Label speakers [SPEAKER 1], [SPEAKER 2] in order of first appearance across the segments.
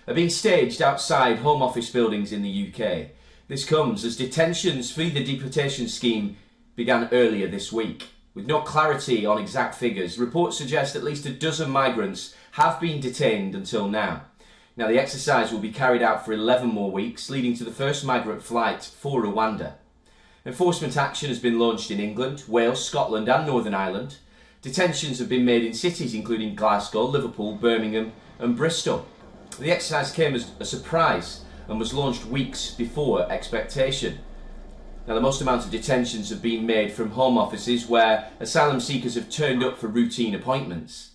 [SPEAKER 1] are being staged outside Home Office buildings in the UK. This comes as detentions for the deportation scheme began earlier this week. With no clarity on exact figures, reports suggest at least a dozen migrants have been detained until now. Now, the exercise will be carried out for 11 more weeks, leading to the first migrant flight for Rwanda. Enforcement action has been launched in England, Wales, Scotland and Northern Ireland. Detentions have been made in cities including Glasgow, Liverpool, Birmingham and Bristol. The exercise came as a surprise and was launched weeks before expectation. Now, the most amount of detentions have been made from home offices where asylum seekers have turned up for routine appointments.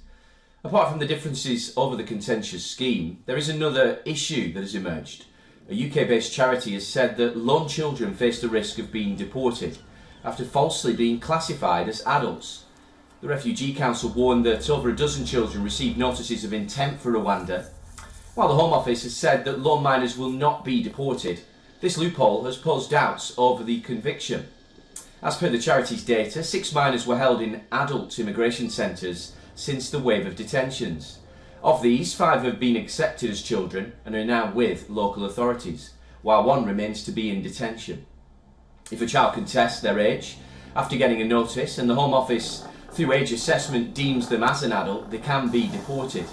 [SPEAKER 1] Apart from the differences over the contentious scheme, there is another issue that has emerged. A UK-based charity has said that lone children face the risk of being deported after falsely being classified as adults. The Refugee Council warned that over a dozen children received notices of intent for Rwanda, while the Home Office has said that lone minors will not be deported. This loophole has posed doubts over the conviction. As per the charity's data, 6 minors were held in adult immigration centres since the wave of detentions. Of these, 5 have been accepted as children and are now with local authorities, while 1 remains to be in detention. If a child contests their age after getting a notice and the Home Office through age assessment deems them as an adult, they can be deported.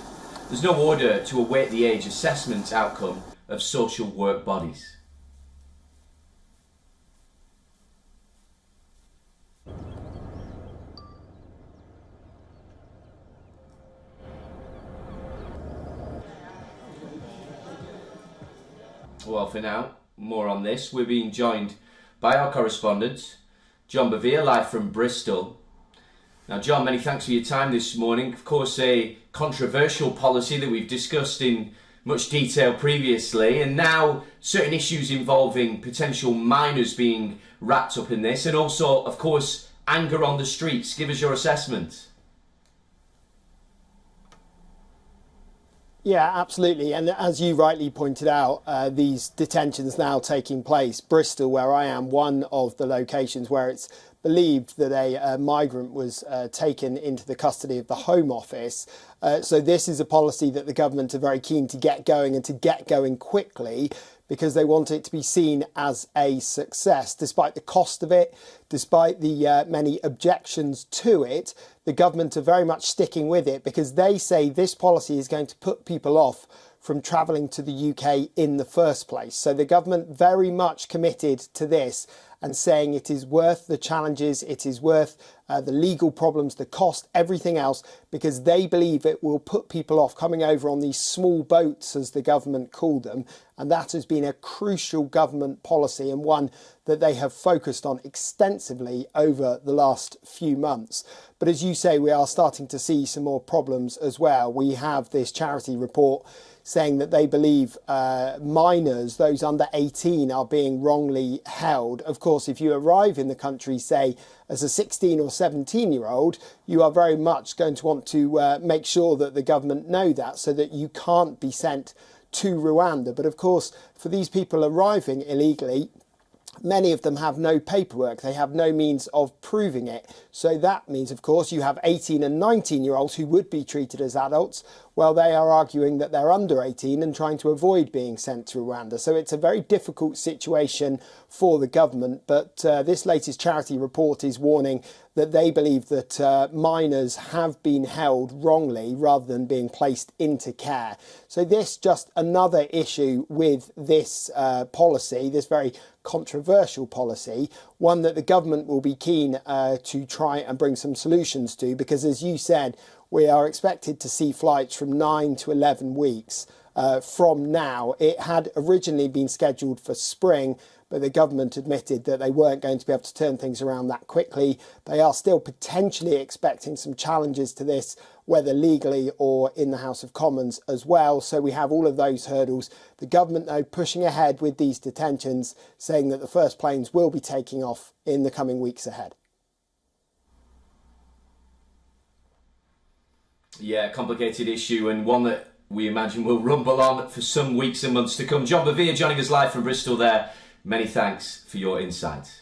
[SPEAKER 1] There's no order to await the age assessment outcome of social work bodies. Well, for now, more on this. We're being joined by our correspondent, John Bevere, live from Bristol. Now, John, many thanks for your time this morning. Of course, a controversial policy that we've discussed in much detail previously, and now certain issues involving potential minors being wrapped up in this, and also, of course, anger on the streets. Give us your assessment.
[SPEAKER 2] Yeah, absolutely. And as you rightly pointed out, these detentions now taking place. Bristol, where I am, one of the locations where it's believed that a migrant was taken into the custody of the Home Office. So this is a policy that the government are very keen to get going, and to get going quickly, because they want it to be seen as a success. Despite the cost of it, despite the many objections to it, the government are very much sticking with it, because they say this policy is going to put people off from travelling to the UK in the first place. So the government very much committed to this and saying it is worth the challenges, it is worth the legal problems, the cost, everything else, because they believe it will put people off coming over on these small boats, as the government called them. And that has been a crucial government policy, and one that they have focused on extensively over the last few months. But as you say, we are starting to see some more problems as well. We have this charity report saying that they believe minors, those under 18, are being wrongly held. Of course, if you arrive in the country, say, as a 16 or 17-year-old, you are very much going to want to make sure that the government know that, so that you can't be sent to Rwanda. But of course, for these people arriving illegally, many of them have no paperwork, they have no means of proving it. So that means, of course, you have 18 and 19-year-olds who would be treated as adults, while they are arguing that they're under 18 and trying to avoid being sent to Rwanda. So it's a very difficult situation for the government. But this latest charity report is warning that they believe that minors have been held wrongly rather than being placed into care. So this just another issue with this policy, this very controversial policy, one that the government will be keen to try and bring some solutions to, because as you said, we are expected to see flights from 9 to 11 weeks from now. It had originally been scheduled for spring, but the government admitted that they weren't going to be able to turn things around that quickly. They are still potentially expecting some challenges to this, whether legally or in the House of Commons as well. So we have all of those hurdles. The government, though, pushing ahead with these detentions, saying that the first planes will be taking off in the coming weeks ahead.
[SPEAKER 1] Yeah, complicated issue, and one that we imagine will rumble on for some weeks and months to come. John Bevere joining us live from Bristol there. Many thanks for your insight.